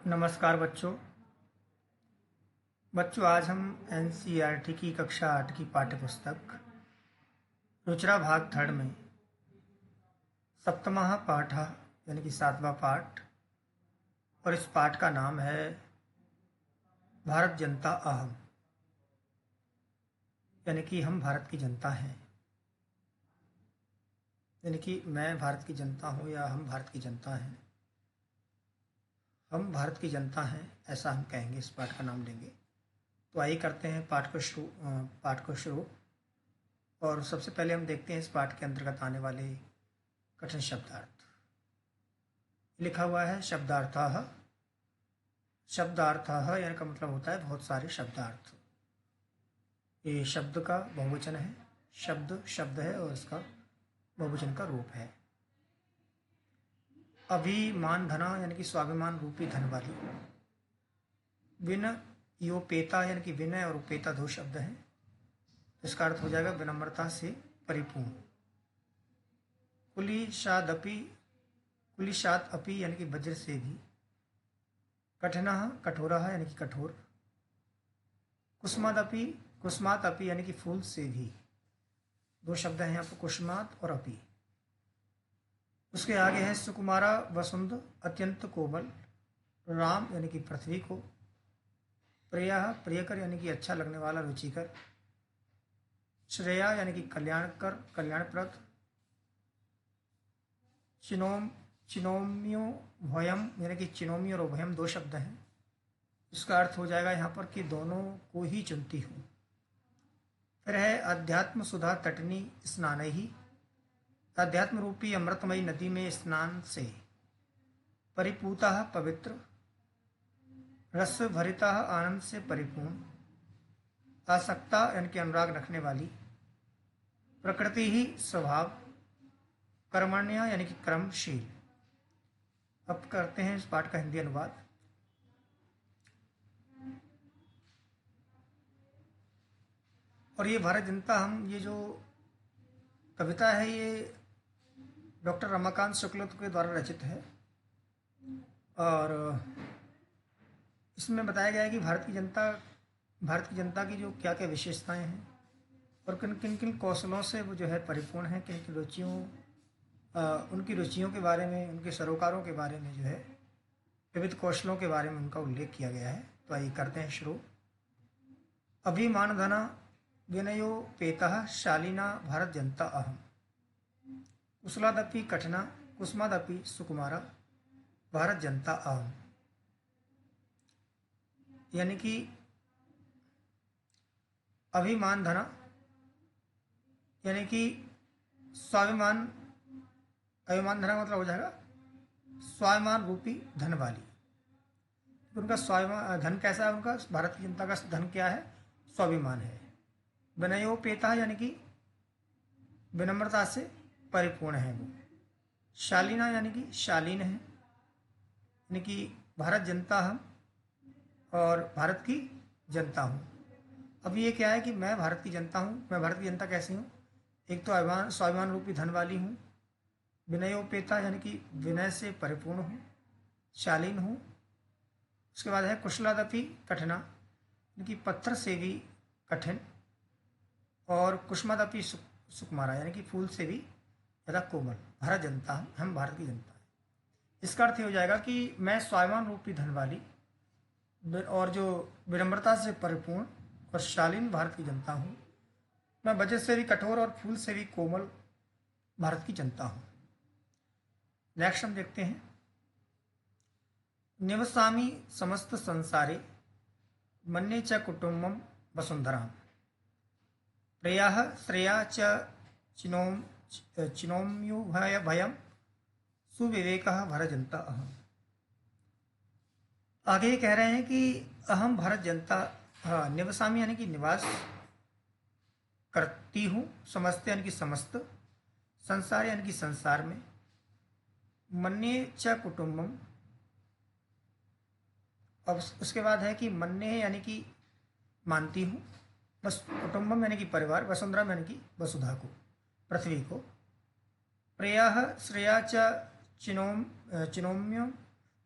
नमस्कार बच्चों। आज हम एनसीईआरटी की कक्षा 8 की पाठ्यपुस्तक रुचिरा भाग थर्ड में सप्तमः पाठ यानी कि 7वां पाठ, और इस पाठ का नाम है भारत जनता अहम, यानी कि हम भारत की जनता हैं। यानी कि मैं भारत की जनता हूँ या हम भारत की जनता हैं। हम भारत की जनता हैं, ऐसा हम कहेंगे, इस पाठ का नाम लेंगे। तो आइए करते हैं पाठ को शुरू। और सबसे पहले हम देखते हैं इस पाठ के अंतर्गत आने वाले कठिन शब्दार्थ। लिखा हुआ है शब्दार्थः। शब्दार्थः यानी का मतलब होता है बहुत सारे शब्दार्थ। ये शब्द का बहुवचन है, शब्द है और इसका बहुवचन का रूप है। अभिमान धना यानी कि स्वाभिमान रूपी धन वाली। विन योपेता यानी कि विनय और उपेता दो शब्द हैं। इसका अर्थ हो जाएगा विनम्रता से परिपूर्ण। कुलिशात अपि यानी कि वज्र से भी। कठिनः कठोरः यानी कि कठोर। कुसुमात अपि यानी कि फूल से भी। दो शब्द हैं यहाँ पर, कुसुमात और अपि। उसके आगे है सुकुमारा वसुंध, अत्यंत कोमल। राम यानी कि पृथ्वी को। प्रियः प्रियकर यानी कि अच्छा लगने वाला, रुचिकर। श्रेया यानी कि कल्याणकर, कल्याणप्रद। चिनोम्यो भयम यानी कि चिनोमी और उभयम दो शब्द हैं। इसका अर्थ हो जाएगा यहाँ पर कि दोनों को ही चुनती हूँ। फिर है अध्यात्म सुधा तटनी स्नान ही। अध्यात्म रूपी अमृतमयी नदी में स्नान से। परिपूता पवित्र। रस भरिता आनंद से परिपूर्ण। आसक्ता यानी कि अनुराग रखने वाली। प्रकृति ही स्वभाव। कर्मण्य यानी कि कर्मशील। अब करते हैं इस पाठ का हिंदी अनुवाद। और ये भारत जनता हम, ये जो कविता है, ये डॉक्टर रमाकांत शुक्ल के द्वारा रचित है। और इसमें बताया गया है कि भारत की जनता की जो क्या क्या विशेषताएं हैं और किन किन कौशलों से वो जो है परिपूर्ण है, किन किन उनकी रुचियों के बारे में, उनके सरोकारों के बारे में जो है, विविध कौशलों के बारे में उनका उल्लेख किया गया है। तो आइए करते हैं शुरू। अभिमान धना विनयोपेतः शालीना भारत जनता अहम। कुशलादपि कठिना कुसुमादपि सुकुमारा भारत जनता अहम। यानी कि अभिमान धना यानी कि स्वाभिमान। अभिमान धना मतलब हो जाएगा स्वाभिमान रूपी धन वाली। उनका स्वाभिमान धन कैसा है? उनका भारत की जनता का धन क्या है? स्वाभिमान है। विनयोपेता यानी कि विनम्रता से परिपूर्ण है वो। शालीना यानी कि शालीन है, यानी कि भारत जनता हम और भारत की जनता हूँ। अब ये क्या है कि मैं भारत की जनता हूँ। मैं भारत की जनता कैसी हूँ? एक तो स्वाभिमान रूपी धन वाली हूँ। विनयोपेता यानी कि विनय से परिपूर्ण हूँ, शालीन हूँ। उसके बाद है कुशलादपि कठिना यानी कि पत्थर से भी कठिन। और कुसुमादपि सुकुमारा यानी कि फूल से भी ज़्यादा कोमल। भारत जनता हम भारत की जनता है। इसका अर्थ हो जाएगा कि मैं स्वाभिमान रूपी धन वाली और जो विनम्रता से परिपूर्ण और शालीन भारत की जनता हूँ। मैं वजह से भी कठोर और फूल से भी कोमल भारत की जनता हूँ। नेक्स्ट हम देखते हैं। निवसामि समस्त संसारे मन्ये च कुटुम्बम वसुंधराम। प्रियः श्रेया च चिनोम्युभयं सुविवेकः भारत जनता अहम। आगे ये कह रहे हैं कि अहम भारत जनता, हाँ, निवसामी यानी कि निवास करती हूँ। समस्त यानी कि समस्त। संसार यानी कि संसार में। मन्ये च कुटुम्बम। अब उसके बाद है कि मन्ये यानी कि मानती हूँ। बस कुटुम्बम यानी कि परिवार। वसुंधरा यानी कि वसुधा को, पृथ्वी को। प्रियः श्रेया च चिनोम्य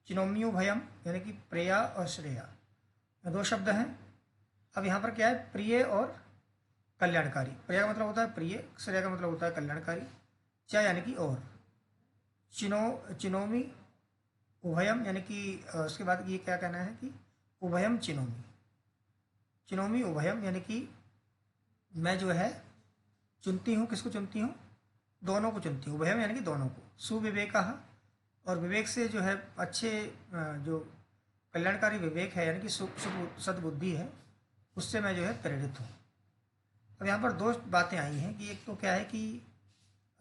चिनोम्यु भयम यानी कि प्रिया और श्रेया, दो शब्द हैं। अब यहाँ पर क्या है, प्रिय और कल्याणकारी। प्रिया का मतलब होता है प्रिय, श्रेया का मतलब होता है कल्याणकारी। च यानी कि और, चिनोमी उभयम यानी कि उसके बाद ये क्या कहना है कि उभयम चिनोमी, चिनोमी उभयम यानी कि मैं जो है चुनती हूँ, किसको चुनती हूँ, दोनों को चुनती हूँ। उभयम यानी कि दोनों को। सुविवेक, और विवेक से जो है अच्छे जो कल्याणकारी विवेक है यानी कि सद्बुद्धि है, उससे मैं जो है प्रेरित हूँ। अब यहाँ पर दो बातें आई हैं कि एक तो क्या है कि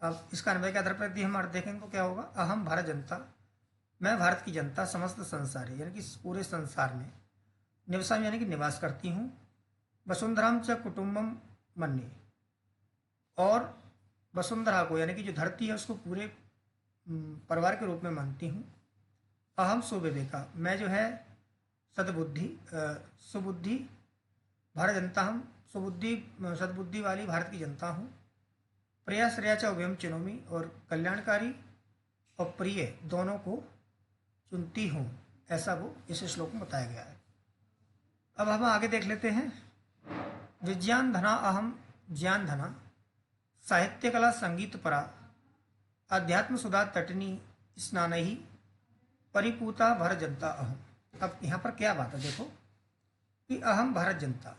अब इसका अन्वय के आधार पर यदि हम अर्थ देखेंगे तो क्या होगा, अहम भारत जनता, मैं भारत की जनता, समस्त संसार यानी कि पूरे संसार में, निवसाम यानी कि निवास करती हूँ, वसुंधराम च कुटुम्बम मन्ये, और वसुंधरा को यानी कि जो धरती है उसको पूरे परिवार के रूप में मानती हूँ। अहम सुविवेका, मैं जो है सद्बुद्धि सुबुद्धि भारत जनता, हम सुबुद्धि सद्बुद्धि वाली भारत की जनता हूँ। प्रिया श्रेया च उभयम चिनोमी, और कल्याणकारी और प्रिय दोनों को चुनती हूँ, ऐसा वो इस श्लोक में बताया गया है। अब हम आगे देख लेते हैं। विज्ञान धना अहम ज्ञान धना, साहित्य कला संगीत परा, अध्यात्म सुधा तटनी स्नान ही, परिपूता भारत जनता अहम। अब यहाँ पर क्या बात है, देखो कि अहम भारत जनता,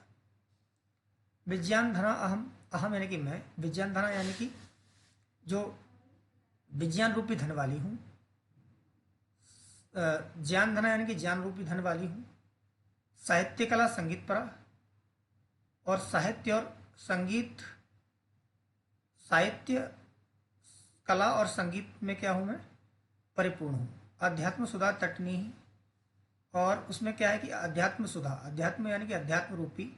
विज्ञान धना अहम, अहम यानी कि मैं, विज्ञान धना यानी कि जो विज्ञान रूपी धन वाली हूँ, ज्ञान धना यानी कि ज्ञान रूपी धन वाली हूँ, साहित्य कला संगीत परा, और साहित्य और संगीत, साहित्य कला और संगीत में क्या हूँ मैं, परिपूर्ण हूँ। अध्यात्म सुधा तटनी, और उसमें क्या है कि अध्यात्म सुधा, अध्यात्म यानी कि अध्यात्म रूपी,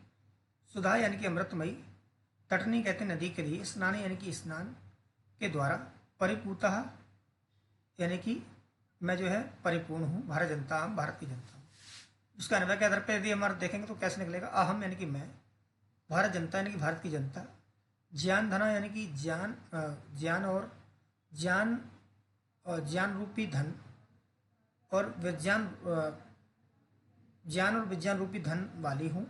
सुधा यानी कि अमृतमयी, तटनी कहते हैं नदी के लिए, स्नान यानी कि स्नान के द्वारा, परिपूता यानी कि मैं जो है परिपूर्ण हूँ, भारत जनता, हम भारत की जनता हूँ। उसका अनुभव के आधार पर यदि हम देखेंगे तो कैसे निकलेगा, अहम यानी कि मैं, भारत जनता यानी कि भारत की जनता, ज्ञान धना यानी कि ज्ञान, ज्ञान और ज्ञान, ज्ञान रूपी धन, और विज्ञान, ज्ञान और विज्ञान रूपी धन वाली हूँ,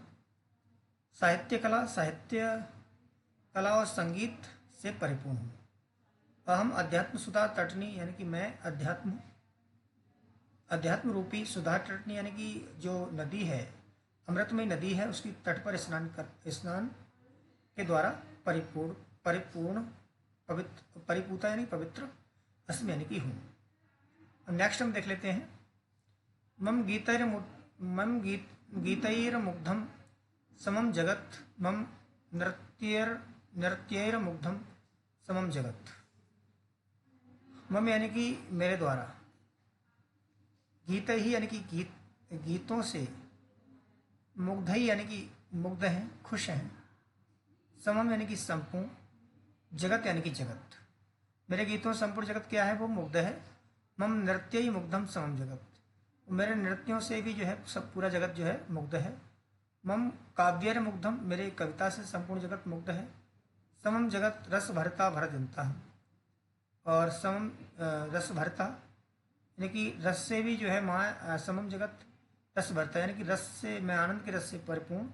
साहित्य कला, साहित्य कला और संगीत से परिपूर्ण हूँ। अहम अध्यात्म सुधा तटनी यानी कि मैं अध्यात्म, अध्यात्म रूपी सुधा तटनी यानी कि जो नदी है, अमृतमय नदी है, उसकी तट पर स्नान के द्वारा परिपूर्ण, परिपूर्ण पवित्र, परिपूता यानी पवित्र, अस्मि यानी कि हूँ। नेक्स्ट हम देख लेते हैं। मम गीतैर्मुग्धम समम जगत, मम नृत्यैर्मुग्धम समम जगत। मम यानी कि मेरे द्वारा, गीत ही यानी कि गीतों से, मुग्ध ही यानी कि मुग्ध हैं, खुश हैं, समम यानी कि संपूर्ण, जगत यानी कि जगत, मेरे गीतों संपूर्ण जगत क्या है, वो मुग्ध है। मम नृत्य ही मुग्धम समम जगत, मेरे नृत्यों से भी जो है सब पूरा जगत जो है मुग्ध है। मम काव्य मुग्धम, मेरे कविता से संपूर्ण जगत मुग्ध है। समम जगत रस भरता भर जनता हूँ, और समम रस भरता यानी कि रस से भी जो है समम जगत रस भरता यानी कि रस से, मैं आनंद के रस से परिपूर्ण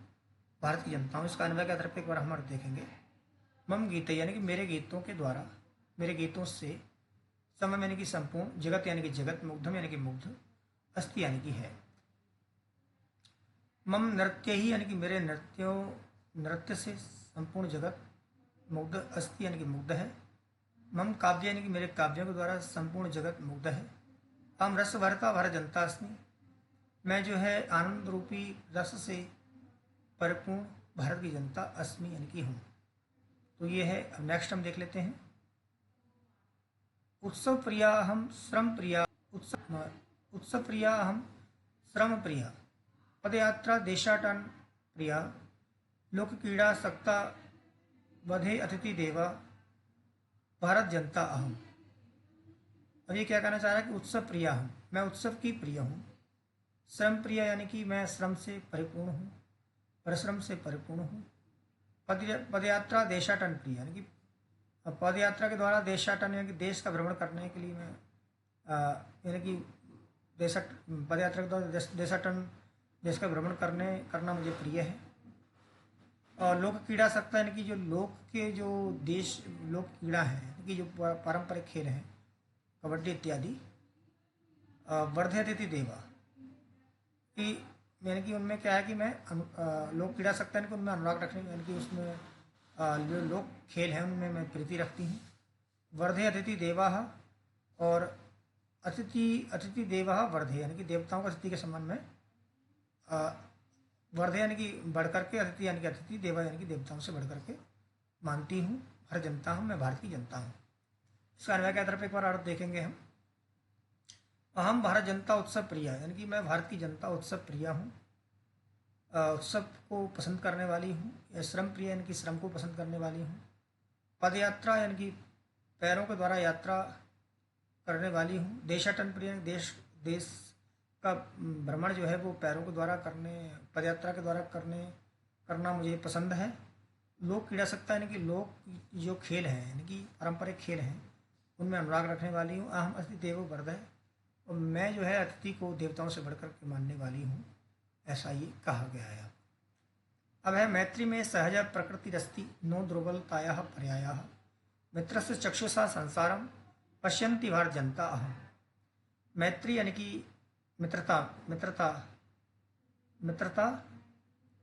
भारत की जनता हूँ। इसका अनुभव के आधार पर एक बार हम देखेंगे। मम गीत यानी कि मेरे गीतों के द्वारा, मेरे गीतों से, समम यानी कि संपूर्ण, जगत यानी कि जगत, मुग्धम यानी कि मुग्ध, अस्ति यानी कि है। मम नृत्य ही यानी कि मेरे नृत्य से संपूर्ण जगत मुग्ध, अस्ति यानी कि मुग्ध है। मम काव्य यानी कि मेरे काव्यों के द्वारा संपूर्ण जगत मुग्ध है। हम रस भरता भारत जनता अस्मि, मैं जो है आनंद रूपी रस से परिपूर्ण भारत की जनता अस्मि यानी कि हूँ। तो ये है। अब नेक्स्ट हम देख लेते हैं। उत्सव प्रिया हम श्रम प्रिया, उत्सव प्रिया हम श्रम प्रिया, पदयात्रा देशाटन प्रिया, लोक क्रीड़ा सक्ता वधे अतिथि देवा, भारत जनता अहम। अब ये क्या कहना चाह रहा है कि उत्सव प्रिया हूँ, मैं उत्सव की प्रिय हूँ। श्रम प्रिया यानी कि मैं श्रम से परिपूर्ण हूँ, परिश्रम से परिपूर्ण हूँ। पदयात्रा देशाटन प्रिय यानी कि पदयात्रा के द्वारा देशाटन यानी कि देश का भ्रमण करने के लिए मैं यानी कि देशट पद यात्रा के द्वारा देशाटन देश का भ्रमण करना मुझे प्रिय है। और लोक क्रीड़ा सकता है, यानी कि जो लोक के जो देश लोक क्रीड़ा है, यानी कि जो पारंपरिक खेल हैं, कबड्डी इत्यादि, वर्धयति देवा कि यानी कि उनमें क्या है कि मैं लोक क्रीड़ा सकता है कि उनमें अनुराग रखने, यानी कि उसमें जो लोक खेल हैं उनमें मैं प्रीति रखती हूँ। वर्धे अतिथि देवा, और अतिथि देवा वर्धे, यानी कि देवताओं का अतिथि के संबंध में वर्धे यानी कि बढ़ करके, अतिथि यानी कि अतिथि, देवा यानी कि देवताओं से बढ़ करके मानती हूँ। हर जनता हूँ, मैं भारत की जनता हूँ। इसका अन्वय के तरफ एक बार अर्थ देखेंगे हम। अहम भारत जनता उत्सव प्रिया, यानी कि मैं भारत की जनता उत्सव प्रिया हूँ, उत्सव को पसंद करने वाली हूँ। श्रम प्रिय यानी कि श्रम को पसंद करने वाली हूँ। पद यात्रा यानी कि पैरों के द्वारा यात्रा करने वाली हूँ। देशाटन प्रिय, देश का भ्रमण जो है वो पैरों के द्वारा पदयात्रा के द्वारा करना मुझे पसंद है। लोक क्रीड़ा सकता है, यानी कि लोक जो खेल हैं, यानी कि पारंपरिक खेल हैं, उनमें अनुराग रखने वाली हूँ। अहम अतिथि देवो वर्धय, और मैं जो है अतिथि को देवताओं से बढ़कर के मानने वाली हूँ, ऐसा ये कहा गया है। अब है मैत्री में सहज प्रकृति रस्ति नो दुर्बलताया पर्याया मित्रस्य चक्षुषा संसारम पश्यन्ति भारत जनता अहम। मैत्री यानी कि मित्रता मित्रता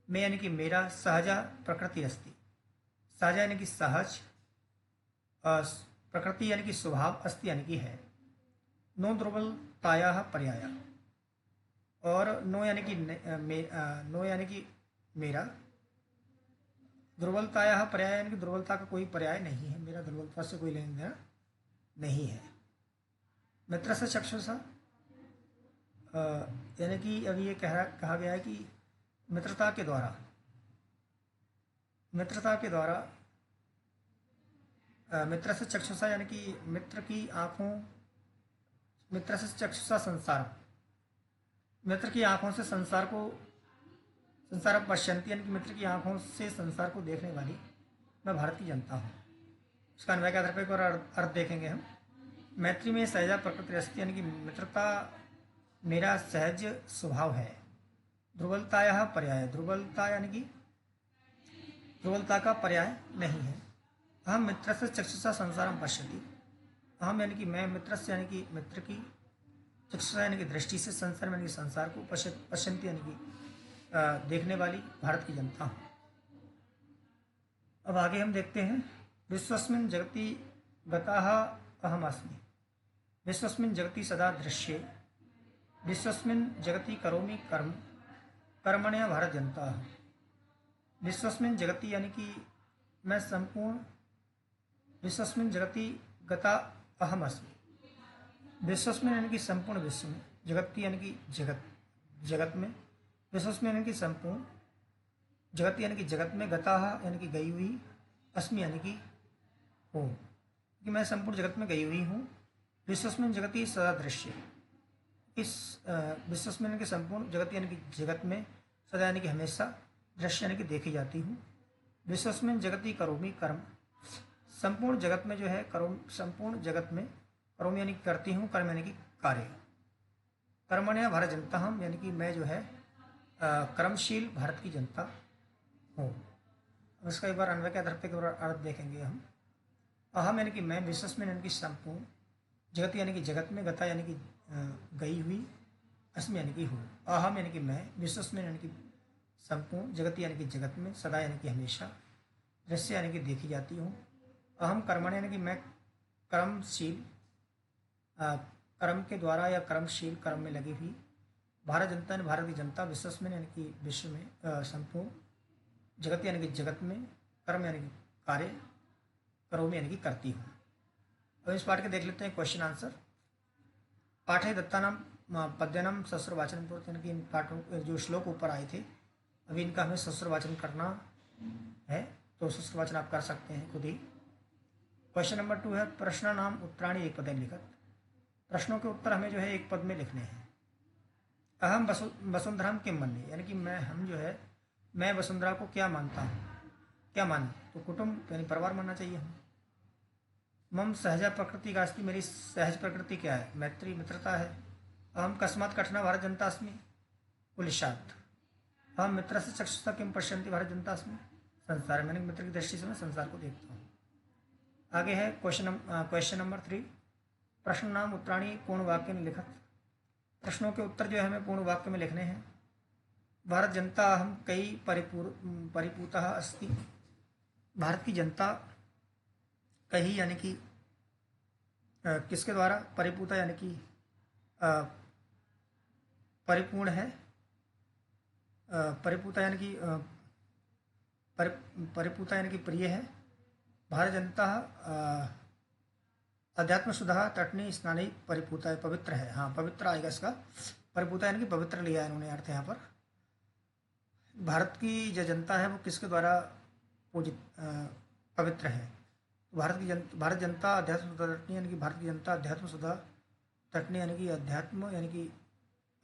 में यानी कि मेरा सहजा प्रकृति अस्ति, सहजा यानी कि सहज, प्रकृति यानी कि स्वभाव, अस्ति यानी कि है। नो दुर्बलताया पर्याया, और नो यानी कि नो यानी कि मेरा, दुर्बलताया पर्याय यानी कि दुर्बलता का कोई पर्याय नहीं है, मेरा दुर्बलता से कोई लेन देना नहीं है। मित्र से चक्षुषा, यानी कि अब ये कहा गया है कि मित्रता के द्वारा मित्र से चक्षुषा यानी कि मित्र से चक्षुषा संसार, मित्र की आंखों से संसार पश्यंती, यानी कि मित्र की आंखों से संसार को देखने वाली मैं भारत की जनता हूँ। इसका अन्वय के आधार पर एक और अर्थ देखेंगे हम। मैत्री में सहजा प्रकृति रस्ती, यानी कि मित्रता मेरा सहज स्वभाव है। दुर्बलताया पर्याय, दुर्बलता यानी कि दुर्बलता का पर्याय नहीं है। हम मित्र से चक्षुषा संसारम पश्यति, हम यानी कि मैं मित्र से यानी कि मित्र की चक्षुषा यानी कि दृष्टि से संसार यानी कि संसार को पश्यंती यानी कि देखने वाली भारत की जनता हूँ। अब आगे हम देखते हैं। विश्वस्मिन् जगति गताः अहम अस्मि, विश्वस्मिन् जगति सदा दृश्ये, विश्वस्मिन् जगति करोमि कर्म कर्मण्य भारत जनता। विश्वस्मिन् जगति यानी कि मैं संपूर्ण, विश्वस्मिन् जगति गता अहम अस्मि, विश्वस्मिन् यानी कि संपूर्ण विश्व में, जगति यानी कि जगत में, विश्वस्मिन् यानी कि संपूर्ण, जगत यानी कि जगत में, गता यानी कि गई हुई, अस्मि यानी कि हो, कि मैं संपूर्ण जगत में गई हुई हूँ। विश्वस्मिन् जगति सदा दृश्य, इस विश्वस्मिन् यानी कि संपूर्ण, जगत यानी कि जगत में, सदा यानी कि हमेशा, दृश्य यानी कि देखी जाती हूँ। विश्वस्मिन् जगति करोमि कर्म, संपूर्ण जगत में जो है संपूर्ण जगत में करोमि यानी कि करती हूँ, कर्म यानी कि कार्य। कर्मण्य भारत जनता हम, यानी कि मैं जो है कर्मशील भारत की जनता हूँ। इसका एक बार अन्वय के आधार पर अर्थ देखेंगे हम। अहम यानी कि मैं, विश्वस्मिन् यानी कि संपूर्ण, जगत यानी कि जगत में, गता यानी कि गई हुई, अस्मि यानी कि हूँ। अहम यानी कि मैं, विश्वस्मिन् यानी कि संपूर्ण, जगत यानी कि जगत में, सदा यानी कि हमेशा, दृश्य यानी कि देखी जाती हूँ। अहम कर्मण्य यानी कि मैं कर्मशील, कर्म के द्वारा या कर्मशील, कर्म में लगी हुई, भारत जनता ने भारत की जनता, विश्वस्मिन् यानी कि विश्व में, संपूर्ण, जगत यानी कि जगत में, कर्म यानी कि कार्य, करोमि यानी कि करती हूँ। अब इस पाठ के देख लेते हैं क्वेश्चन आंसर। पाठे दत्तानाम पद्यानाम सस्त्र वाचन पूर्व, यानी कि इन पाठों जो श्लोक ऊपर आए थे, अभी इनका हमें सस्त्र वाचन करना है, तो सस्त्र वाचन आप कर सकते हैं खुद ही। क्वेश्चन नंबर 2 है प्रश्न नाम उत्तराणी एक पद लिखत, प्रश्नों के उत्तर हमें जो है एक पद में लिखने हैं। अहम वसुंधराम किम मन्ये, यानी कि हम जो है मैं वसुंधरा को क्या मानता हूँ, क्या माने, तो कुटुंब यानी परिवार मानना चाहिए हमें। मम सहजा प्रकृति का अस्ति, मेरी सहज प्रकृति क्या है, मैत्री मित्रता है। अहम कस्मात् कठिना भारत जनता अस्मि पुलिशात। अहम मित्र से चक्षुषा किम पश्यन्ति भारत जनता अस्मि संसार, मैंने मित्र की दृष्टि से मैं संसार को देखता हूँ। आगे है क्वेश्चन नंबर 3, प्रश्न नाम उत्तराणी पूर्ण वाक्य में लिखत। प्रश्नों के उत्तर जो है हमें पूर्ण वाक्य में लिखने हैं। भारत जनता अहम कई परिपूतः अस्ति। भारत की जनता कहीं यानी कि किसके द्वारा, परिपूता यानी कि परिपूर्ण है, परिपूता यानी कि परिपूता यानी कि प्रिय है। भारत जनता अध्यात्म सुधा तटनी स्नानी परिपूता है, पवित्र है। हाँ, पवित्र आएगा इसका, परिपूता यानी कि पवित्र लिया है इन्होंने अर्थ यहाँ पर। भारत की जो जनता है वो किसके द्वारा पूजित पवित्र है। भारत जनता अध्यात्म सुधा तटनी यानी कि भारत की जनता अध्यात्म सुधा तटनी यानी कि अध्यात्म यानी कि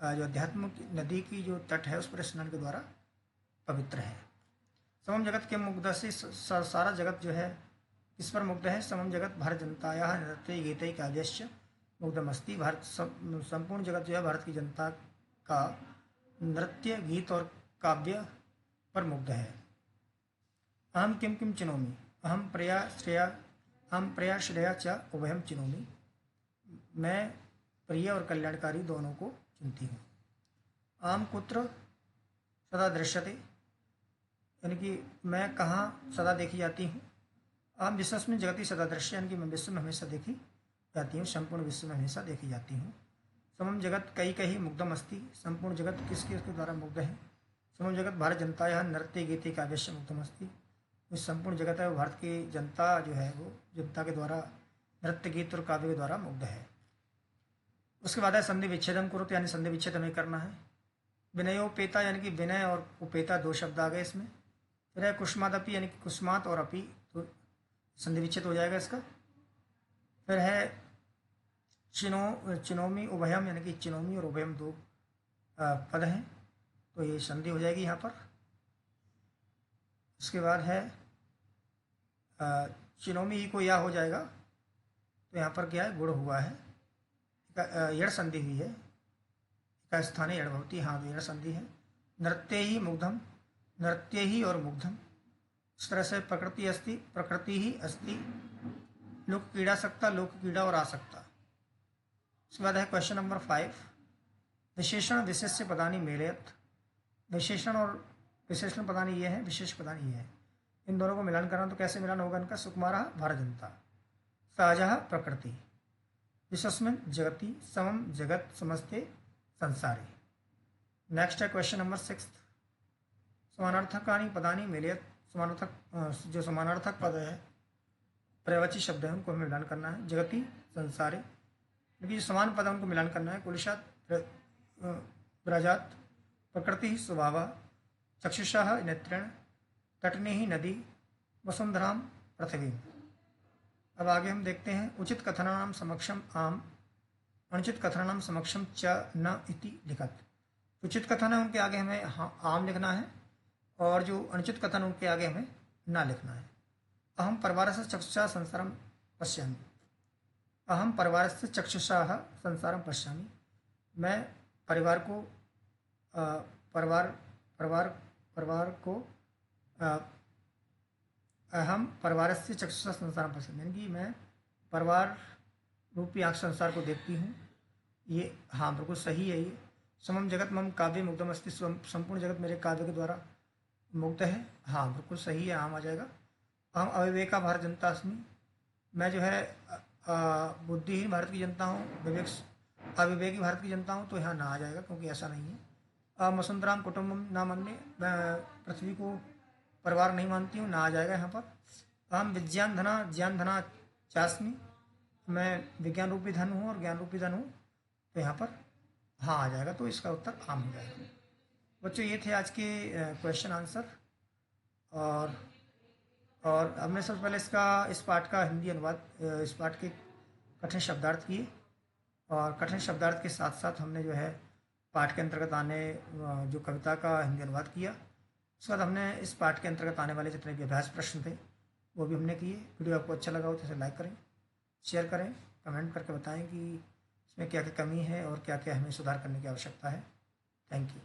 जो अध्यात्म नदी की जो तट है उस पर स्नान के द्वारा पवित्र है। समम जगत के मुग्ध से सारा जगत जो है किस पर मुग्ध है। समम जगत भारत जनताया नृत्य गीत काव्यश्च मुग्धमस्ति। भारत संपूर्ण जगत जो है भारत की जनता का नृत्य गीत और काव्य पर मुग्ध है। अहम किम किम चिनोमी, अहम प्रया श्रेया च उभयम चिनोमी। मैं प्रिय और कल्याणकारी दोनों को चुनती हूँ। आम कुत्र सदा दृश्यते, यानी कि मैं कहाँ सदा देखी जाती हूँ। आम विश्व में जगती सदा दृश्य, यानी कि मैं विश्व में हमेशा देखी जाती हूँ, संपूर्ण विश्व में हमेशा देखी जाती हूँ। समम जगत कई कहीं मुग्धम अस्ति, संपूर्ण जगत किसके द्वारा मुग्ध है। समम जगत भारत जनता यह नृत्य गीति काव्य मुग्धम अस्ति। जो संपूर्ण जगत है वो भारत की जनता जो है वो जनता के द्वारा नृत्य गीत और काव्य के द्वारा मुग्ध है। उसके बाद है संधि विच्छेदम कुरुत, यानी संधि विच्छेद हमें करना है। विनयोपेता यानी कि विनय और उपेता दो शब्द आ गए इसमें। फिर है कुष्मादपि यानी कि कुष्मात और अपि, तो संधि विच्छेद हो जाएगा इसका। फिर है चिनोमी उभयम, यानी कि चिनोमी और उभयम दो पद हैं, तो ये संधि हो जाएगी यहाँ पर। उसके बाद है चिनोमी ही को या हो जाएगा, तो यहाँ पर क्या है गुण हुआ है, यड़ संधि हुई है, का स्थान यड़ भवती। हाँ, तो यड़ संधि है। नृत्य ही मुग्धम, नृत्य ही और मुग्धम। इस तरह से प्रकृति अस्ति, प्रकृति ही अस्ति। लोक क्रीड़ा सकता, लोक क्रीड़ा और आसक्ता। उसके बाद है क्वेश्चन नंबर 5, विशेषण विशेष्य पदानी मेलयत। विशेषण और विशेषण पदानी ये है, विशेष पदानी ये है, इन दोनों को मिलान करना, तो कैसे मिलान होगा इनका। सुकुमारा भारत जनता, सहजा प्रकृति, विश्वस्मिन् जगति समम जगत समस्ते संसारे। नेक्स्ट है क्वेश्चन नंबर 6, समानार्थकानि पदानि मिलयत। समानार्थक जो समानार्थक पद है, प्रवची शब्द है, उनको हमें मिलान करना है। जगति संसारे, क्योंकि जो समान पद है उनको मिलान करना है। कुलिशात ब्रजात, प्रकृति स्वभाव, चक्षुषा नेत्रेण, तटने ही नदी, वसुंधराम पृथ्वी। अब आगे हम देखते हैं उचित कथनानाम समक्षम आम, अनुचित कथनानाम समक्षम च न इति लिखत। उचित कथन है उनके आगे हमें आम लिखना है, और जो अनुचित कथन उनके आगे हमें ना लिखना है। अहम परिवार से चक्षुषा संसारम पश्यामि, अहम परिवार से चक्षुषा संसारम पश्यामि। मैं परिवार को परिवार को अहम परिवार से चक्षुषा संसारम पश्यामि, यानी कि मैं परिवार रूपी आँख संसार को देखती हूँ। ये हाँ बिल्कुल सही है ये। समम जगत मम काव्य मुग्धम अस्ति, संपूर्ण जगत मेरे काव्य के द्वारा मुग्ध है। हाँ बिल्कुल सही है, आम आ जाएगा। अहम अविवेका भारत जनता अस्मि, मैं जो है बुद्धिहीन भारत की जनता हूँ, अविवेकी भारत की जनता हूँ, तो यहाँ ना आ जाएगा क्योंकि ऐसा नहीं है। वसुंधराम कुटुम्बम ना मन्ये, मैं पृथ्वी को परिवार नहीं मानती हूँ, ना आ जाएगा यहाँ पर। अहम ज्ञान धना चास्मी, मैं विज्ञान रूपी धन हूँ और ज्ञान रूपी धन हूँ, तो यहाँ पर हाँ आ जाएगा, तो इसका उत्तर आम हो जाएगा। बच्चों ये थे आज के क्वेश्चन आंसर, और हमने सबसे पहले इस पाठ का हिंदी अनुवाद, इस पाठ के कठिन शब्दार्थ किए, और कठिन शब्दार्थ के साथ साथ हमने जो है पाठ के अंतर्गत आने जो कविता का हिंदी अनुवाद किया। उसके बाद हमने इस पाठ के अंतर्गत आने वाले जितने भी अभ्यास प्रश्न थे वो भी हमने किए। वीडियो आपको अच्छा लगा हो तो इसे लाइक करें, शेयर करें, कमेंट करके बताएं कि इसमें क्या क्या कमी है और क्या क्या हमें सुधार करने की आवश्यकता है। Thank you.